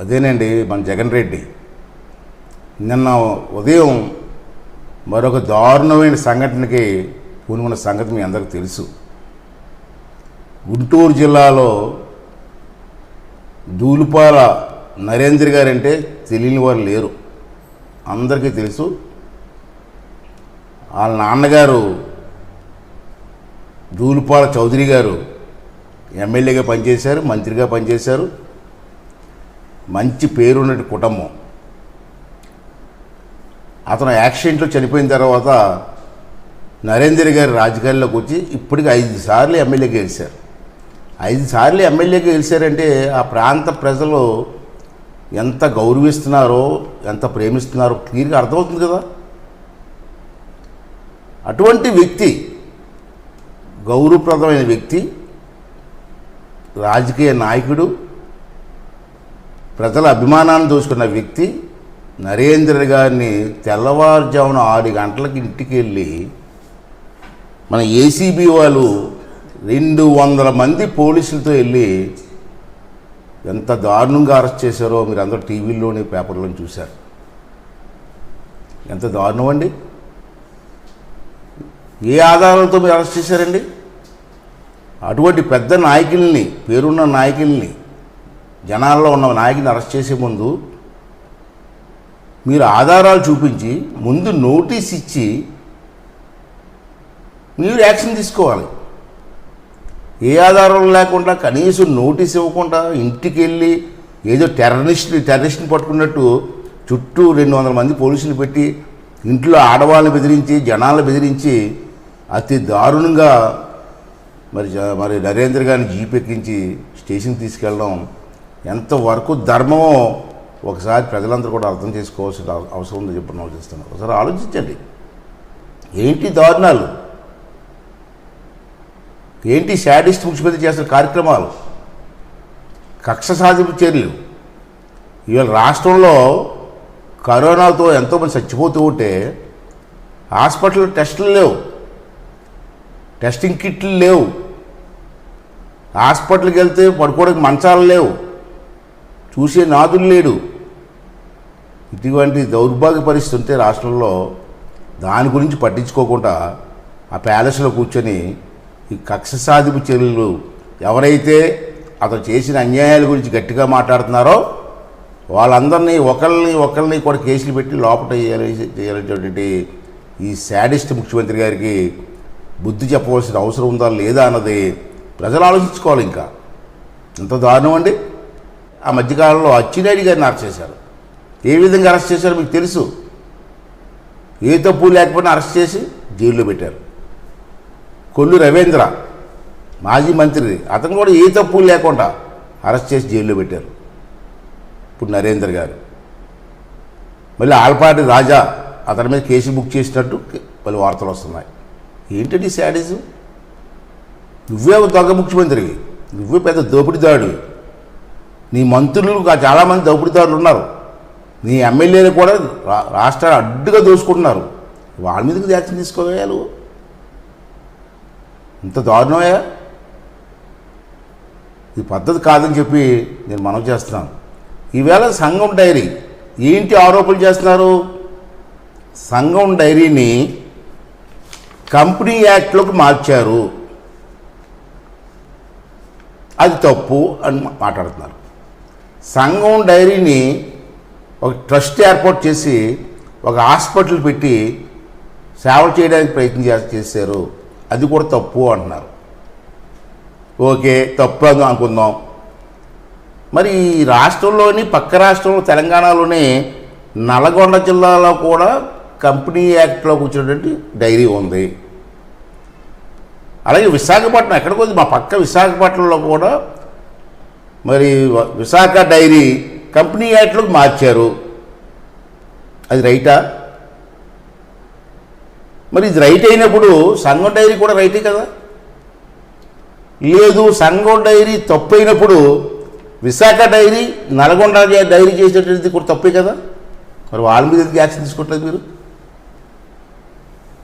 అదేనండి మన జగన్ రెడ్డి నిన్న ఉదయం మరొక దారుణమైన సంఘటనకి పూనుకున్న సంగతి మీ అందరికీ తెలుసు. గుంటూరు జిల్లాలో దూలుపాల నరేంద్ర గారంటే తెలియని వారు లేరు, అందరికీ తెలుసు. వాళ్ళ నాన్నగారు దూలుపాల చౌదరి గారు ఎమ్మెల్యేగా పనిచేశారు, మంత్రిగా పనిచేశారు. మంచి పేరున్న కుటుంబం. అతను యాక్సిడెంట్లో చనిపోయిన తర్వాత నరేంద్ర గారు రాజకీయాల్లోకి వచ్చి ఇప్పటికి 5 సార్లు ఎమ్మెల్యేగా గెలిచారు. 5 సార్లు ఎమ్మెల్యేగా గెలిచారంటే ఆ ప్రాంత ప్రజలు ఎంత గౌరవిస్తున్నారో, ఎంత ప్రేమిస్తున్నారో క్లియర్గా అర్థమవుతుంది కదా. అటువంటి వ్యక్తి, గౌరవప్రదమైన వ్యక్తి, రాజకీయ నాయకుడు, ప్రజల అభిమానాన్ని దోచుకున్న వ్యక్తి నరేంద్ర గారిని తెల్లవారుజామున 6 గంటలకి ఇంటికి వెళ్ళి మన ఏసీబీ వాళ్ళు 200 మంది పోలీసులతో వెళ్ళి ఎంత దారుణంగా అరెస్ట్ చేశారో మీరు అందరూ టీవీల్లోని పేపర్లోని చూశారు. ఎంత దారుణం అండి. ఏ ఆధారాలతో మీరు అరెస్ట్ చేశారండి? అటువంటి పెద్ద నాయకుల్ని, పేరున్న నాయకుల్ని, జనాల్లో ఉన్న నాయకుల్ని అరెస్ట్ చేసే ముందు మీరు ఆధారాలు చూపించి ముందు నోటీస్ ఇచ్చి మీరు యాక్షన్ తీసుకోవాలి. ఏ ఆధారం లేకుండా కనీసం నోటీస్ ఇవ్వకుండా ఇంటికి వెళ్ళి ఏదో టెర్రరిస్ట్ని పట్టుకున్నట్టు చుట్టూ 200 మంది పోలీసులు పెట్టి ఇంట్లో ఆడవాళ్ళని బెదిరించి, జనాలను బెదిరించి అతి దారుణంగా మరి నరేంద్ర గారిని జీప్ ఎక్కించి స్టేషన్కి తీసుకెళ్ళడం ఎంతవరకు ధర్మమో ఒకసారి ప్రజలందరూ కూడా అర్థం చేసుకోవాల్సిన అవసరం ఉందో చెప్పి ఆలోచిస్తున్నాను. ఒకసారి ఆలోచించండి. ఏంటి దారుణాలు, ఏంటి శాడిస్ట్ ముఖ్యమంత్రి చేస్తున్న కార్యక్రమాలు, కక్ష సాధింపు చర్యలు. ఇవాళ రాష్ట్రంలో కరోనాతో ఎంతోమంది చచ్చిపోతూ ఉంటే హాస్పిటల్లో టెస్టులు లేవు, టెస్టింగ్ కిట్లు లేవు, హాస్పిటల్కి వెళ్తే పడుకోవడానికి మంచాలు లేవు, చూసే నాదులు లేడు. ఇటువంటి దౌర్భాగ్య పరిస్థితి ఉంటే రాష్ట్రంలో దాని గురించి పట్టించుకోకుండా ఆ ప్యాలెస్లో కూర్చొని ఈ కక్ష సాధింపు చర్యలు, ఎవరైతే అతను చేసిన అన్యాయాల గురించి గట్టిగా మాట్లాడుతున్నారో వాళ్ళందరినీ ఒకరిని కూడా కేసులు పెట్టి లోపల చేయాలనేటువంటి ఈ శాడిస్ట్ ముఖ్యమంత్రి గారికి బుద్ధి చెప్పవలసిన అవసరం ఉందా లేదా అన్నది ప్రజలు ఆలోచించుకోవాలి. ఇంకా ఎంత దారుణం అండి. ఆ మధ్యకాలంలో అచ్చెన్నాయుడు గారిని అరెస్ట్ చేశారు. ఏ విధంగా అరెస్ట్ చేశారో మీకు తెలుసు. ఏ తప్పు లేకపోయినా అరెస్ట్ చేసి జైల్లో పెట్టారు. కొల్లు రవీంద్ర మాజీ మంత్రి, అతను కూడా ఏ తప్పు లేకుండా అరెస్ట్ చేసి జైల్లో పెట్టారు. ఇప్పుడు నరేంద్ర గారు మళ్ళీ ఆలపాటి రాజా అతని మీద కేసు బుక్ చేసినట్టు మళ్ళీ వార్తలు వస్తున్నాయి. ఏంటండి శాడిజం? నువ్వే దొంగ ముఖ్యమంత్రివి, నువ్వే పెద్ద దోపిడీదారుడివి. నీ మంత్రులు చాలామంది దోపిడీదారులు ఉన్నారు. నీ ఎమ్మెల్యేలు కూడా రాష్ట్రాలు అడ్డుగా దోసుకుంటున్నారు. వాళ్ళ మీదకి యాక్షన్ తీసుకోవా నువ్వు? ఇంత దారుణమయ్యా. ఇది పద్ధతి కాదని చెప్పి నేను మనవి చేస్తున్నాను. ఈవేళ సంఘం డైరీ ఏంటి ఆరోపణలు చేస్తున్నారు? సంఘం డైరీని కంపెనీ యాక్ట్లోకి మార్చారు, అది తప్పు అని మాట్లాడుతున్నారు. సంఘం డైరీని ఒక ట్రస్ట్ ఏర్పాటు చేసి ఒక హాస్పిటల్ పెట్టి సేవలు చేయడానికి ప్రయత్నం చేశారు, అది కూడా తప్పు అంటున్నారు. ఓకే, తప్పు అని అనుకుందాం. మరి రాష్ట్రంలోని పక్క రాష్ట్రంలో తెలంగాణలోని నల్గొండ జిల్లాలో కూడా కంపెనీ యాక్ట్లోకి వచ్చినటువంటి డైరీ ఉంది. అలాగే విశాఖపట్నం ఎక్కడికి ఉంది, మా పక్క విశాఖపట్నంలో కూడా మరి విశాఖ డైరీ కంపెనీ యాక్ట్లోకి మార్చారు, అది రైటా? మరి ఇది రైట్ అయినప్పుడు సంఘం డైరీ కూడా రైటే కదా? లేదు, సంఘం డైరీ తప్పు అయినప్పుడు విశాఖ డైరీ నల్గొండ డైరీ చేసేటువంటిది కూడా తప్పే కదా? మరి వాళ్ళ మీద ఎందుకు యాక్షన్ తీసుకోవట్లేదు? మీరు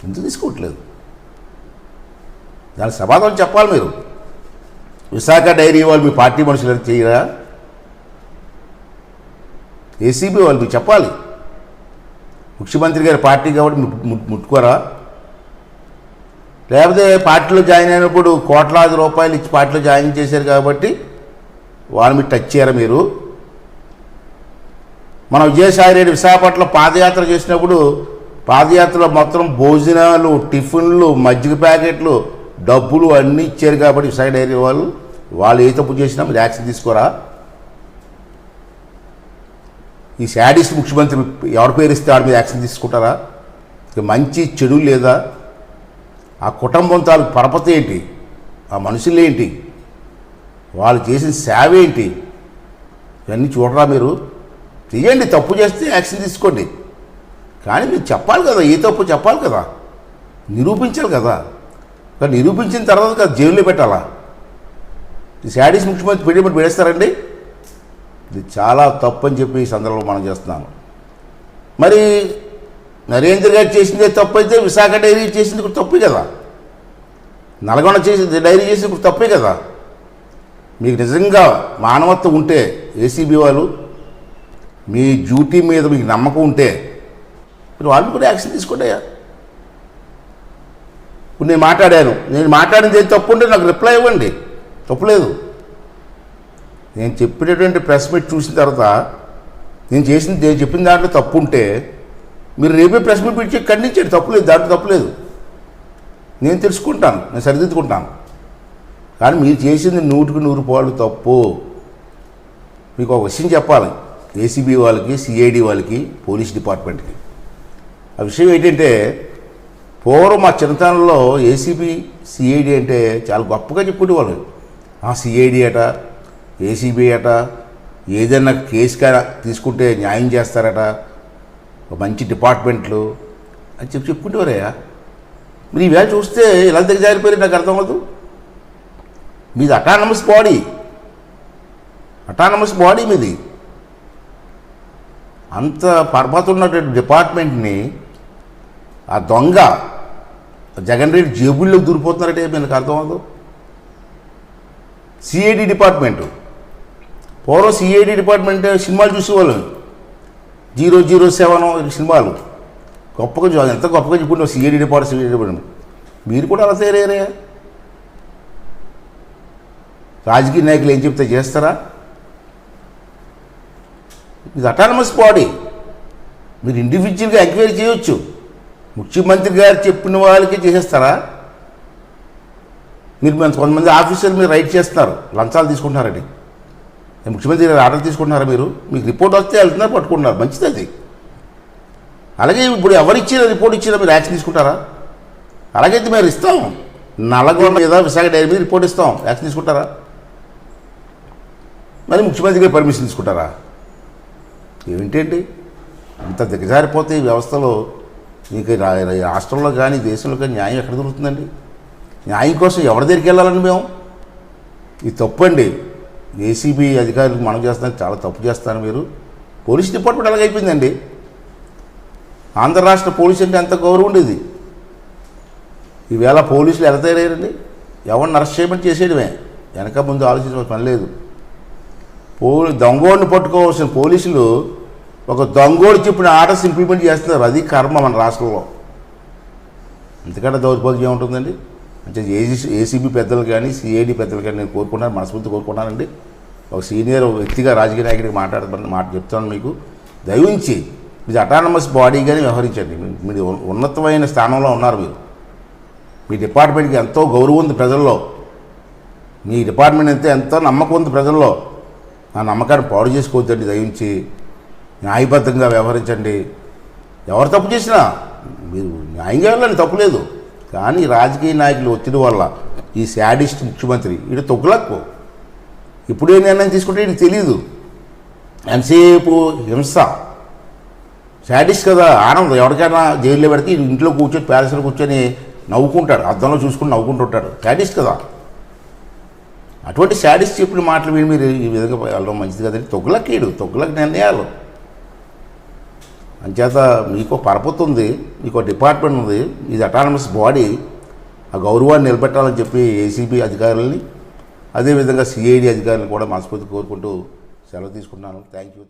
ఎందుకు తీసుకోవట్లేదు? దానికి సమాధానం చెప్పాలి మీరు. విశాఖ డైరీ వాళ్ళు మీ పార్టీ మనుషులు చేయరా? ఏసీబీ వాళ్ళు మీకు చెప్పాలి. ముఖ్యమంత్రి గారి పార్టీ కాబట్టి ముట్టుకోరా? లేకపోతే పార్టీలో జాయిన్ అయినప్పుడు కోట్లాది రూపాయలు ఇచ్చి పార్టీలో జాయిన్ చేశారు కాబట్టి వాళ్ళు మీరు టచ్ చేయరా మీరు? మన విజయసాయిరెడ్డి విశాఖపట్నంలో పాదయాత్ర చేసినప్పుడు పాదయాత్రలో మొత్తం భోజనాలు, టిఫిన్లు, మజ్జిగ ప్యాకెట్లు, డబ్బులు అన్నీ ఇచ్చారు కాబట్టి విశాఖ డైరీ వాళ్ళు ఏ తప్పు చేసినా మీరు యాక్షన్ తీసుకోరా? ఈ శాడిస్ట్ ముఖ్యమంత్రి ఎవరి పేరు ఇస్తే వాడి మీద యాక్షన్ తీసుకుంటారా? మంచి చెడు లేదా? ఆ కుటుంబం తాలూకు పరపతి ఏంటి? ఆ మనుషులు ఏంటి? వాళ్ళు చేసిన సేవ ఏంటి? ఇవన్నీ చూడరా మీరు? చెయ్యండి, తప్పు చేస్తే యాక్షన్ తీసుకోండి. కానీ మీరు చెప్పాలి కదా, ఏ తప్పు చెప్పాలి కదా, నిరూపించాలి కదా. కానీ నిరూపించిన తర్వాత కదా జైల్లో పెట్టాలా? ఈ శాడిస్ట్ ముఖ్యమంత్రి పెట్టి పెడేస్తారండి? ఇది చాలా తప్పు అని చెప్పి ఈ సందర్భంలో మనం చేస్తున్నాము. మరి నరేంద్ర గారు చేసిందే తప్పు అయితే విశాఖ డైరీ చేసింది కూడా తప్పే కదా, నల్గొండ చేసింది డైరీ చేసింది కూడా తప్పే కదా. మీకు నిజంగా మానవత్వం ఉంటే ఏసీబీ వాళ్ళు మీ డ్యూటీ మీద మీకు నమ్మకం ఉంటే మీరు వాళ్ళు కూడా యాక్షన్ తీసుకోండి. ఇప్పుడు నేను మాట్లాడింది ఏది తప్పు ఉంటే నాకు రిప్లై ఇవ్వండి, తప్పులేదు. నేను చెప్పినటువంటి ప్రెస్ మీట్ చూసిన తర్వాత నేను చెప్పిన దాంట్లో తప్పు ఉంటే మీరు రేపే ప్రెస్ మీట్ పిలిచి ఖండించండి, తప్పులేదు, దాంట్లో తప్పులేదు. నేను తెలుసుకుంటాను, నేను సరిదిద్దుకుంటాను. కానీ మీరు చేసింది 100% తప్పు. మీకు ఒక విషయం చెప్పాలి ఏసీబీ వాళ్ళకి, సిఐడి వాళ్ళకి, పోలీస్ డిపార్ట్మెంట్కి. ఆ విషయం ఏంటంటే పూర్వం మా చిన్నతనంలో ఏసీబీ, సిఐడి అంటే చాలా గొప్పగా చెప్పుకునేవాళ్ళు. సిఐడి అట, ఏసీబీ అట, ఏదైనా కేసు తీసుకుంటే న్యాయం చేస్తారట, మంచి డిపార్ట్మెంట్లు అని చెప్పుకుంటేవారయ్యా. మీరు ఈవేళ చూస్తే ఇలా దిగజారిపోయారు, నాకు అర్థం అవ్వదు. మీది అటానమస్ బాడీ మీది. అంత పర్వతం ఉన్నటువంటి డిపార్ట్మెంట్ని ఆ దొంగ జగన్ రెడ్డి జేబుల్లో దూరిపోతున్నారంటే మీకు అర్థం అవ్వదు. సిఐడి డిపార్ట్మెంటు పూర్వం సిఐడి డిపార్ట్మెంట్ సినిమాలు చూసేవాళ్ళు, 007 సినిమాలు గొప్పగా ఎంత గొప్పగా చెప్పుకుంటాం సిఐడి డిపార్ట్మెంట్. మీరు కూడా అలా తయారయ్యారా? రాజకీయ నాయకులు ఏం చెప్తే చేస్తారా? ఇది అటానమస్ బాడీ, మీరు ఇండివిజువల్గా ఎంక్వైరీ చేయొచ్చు. ముఖ్యమంత్రి గారు చెప్పిన వాళ్ళకి చేసేస్తారా? మీరు కొంతమంది ఆఫీసర్లు మీరు రైట్ చేస్తున్నారు, లంచాలు తీసుకుంటున్నారని. ముఖ్యమంత్రి గారు ఆర్డర్ తీసుకుంటున్నారా? మీకు రిపోర్ట్ వస్తే వెళ్తున్నారు, పట్టుకుంటున్నారు, మంచిది అది. అలాగే ఇప్పుడు ఎవరిచ్చిన రిపోర్ట్ ఇచ్చినా మీరు యాక్షన్ తీసుకుంటారా? అలాగైతే మేము ఇస్తాం, నల్గొండ లేదా విశాఖ డైరీ మీద రిపోర్ట్ ఇస్తాం, యాక్షన్ తీసుకుంటారా? మరి ముఖ్యమంత్రి గారు పర్మిషన్ తీసుకుంటారా? ఏమిటండి ఇంత దిగజారిపోతే ఈ వ్యవస్థలో మీకు రాష్ట్రంలో కానీ దేశంలో కానీ న్యాయం ఎక్కడ దొరుకుతుందండి? న్యాయం కోసం ఎవరి దగ్గరికి వెళ్ళాలండి మేము? ఇది తప్పు అండి. ఏసీబీ అధికారులకు మనం చేస్తానికి చాలా తప్పు చేస్తాను. మీరు పోలీస్ డిపార్ట్మెంట్ అలాగైపోయిందండి. ఆంధ్ర రాష్ట్ర పోలీసు అంటే ఎంత గౌరవం ఉండేది. ఈవేళ పోలీసులు ఎలా తయారయ్యారండి? ఎవరిని అరెస్ట్ చేయమని చేసేయడమే, వెనక ముందు ఆలోచించవలసిన పని లేదు. దొంగోడిని పట్టుకోవాల్సిన పోలీసులు ఒక దొంగోడు చెప్పిన ఆర్డర్స్ ఇంప్లిమెంట్ చేస్తున్నారు. అది కర్మ మన రాష్ట్రంలో. అంతకంటే దౌర్భాగ్యం ఉంటుందండి. అంటే ఏసీబీ పెద్దలు కానీ, సిఐడి పెద్దలు కానీ నేను మనస్ఫూర్తి కోరుకుంటున్నానండి. ఒక సీనియర్ వ్యక్తిగా రాజకీయ నాయకుడికి మాట చెప్తాను మీకు, దయవుంచి ఇది అటానమస్ బాడీగానే వ్యవహరించండి. మీరు ఉన్నతమైన స్థానంలో ఉన్నారు. మీ డిపార్ట్మెంట్కి ఎంతో గౌరవం ఉంది ప్రజల్లో. మీ డిపార్ట్మెంట్ అంతే ఎంతో నమ్మకం ఉంది ప్రజల్లో. ఆ నమ్మకాన్ని పాడు చేసుకోవద్దండి. దయించి న్యాయబద్ధంగా వ్యవహరించండి. ఎవరు తప్పు చేసినా మీరు న్యాయంగా వెళ్ళండి, తప్పులేదు. కానీ రాజకీయ నాయకులు ఒత్తిడి వల్ల ఈ శాడిస్ట్ ముఖ్యమంత్రి వీడు తొగ్గులకు ఇప్పుడే నిర్ణయం తీసుకుంటే వీడికి తెలియదు. ఎంతసేపు హింస, శాడిస్ట్ కదా, ఆనందం. ఎవరికైనా జైల్లో పెడితే ఇంట్లో కూర్చొని ప్యాలెస్లో కూర్చొని నవ్వుకుంటాడు, అద్దంలో చూసుకుని నవ్వుకుంటుంటాడు. శాడిస్ట్ కదా. అటువంటి శాడిస్ట్ చెప్పిన మాటలు మీరు ఈ విధంగా వెళ్ళడం మంచిది కదండి. తొగ్గులకు నిర్ణయాలు. అంచేత మీకు పరపతి ఉంది, మీకు డిపార్ట్మెంట్ ఉంది, ఇది అటానమస్ బాడీ. ఆ గౌరవాన్ని నిలబెట్టాలని చెప్పి ఏసీబీ అధికారులని, అదేవిధంగా సిఐడి అధికారులను కూడా మనస్ఫూర్తి కోరుకుంటూ సెలవు తీసుకుంటున్నాను. Thank you.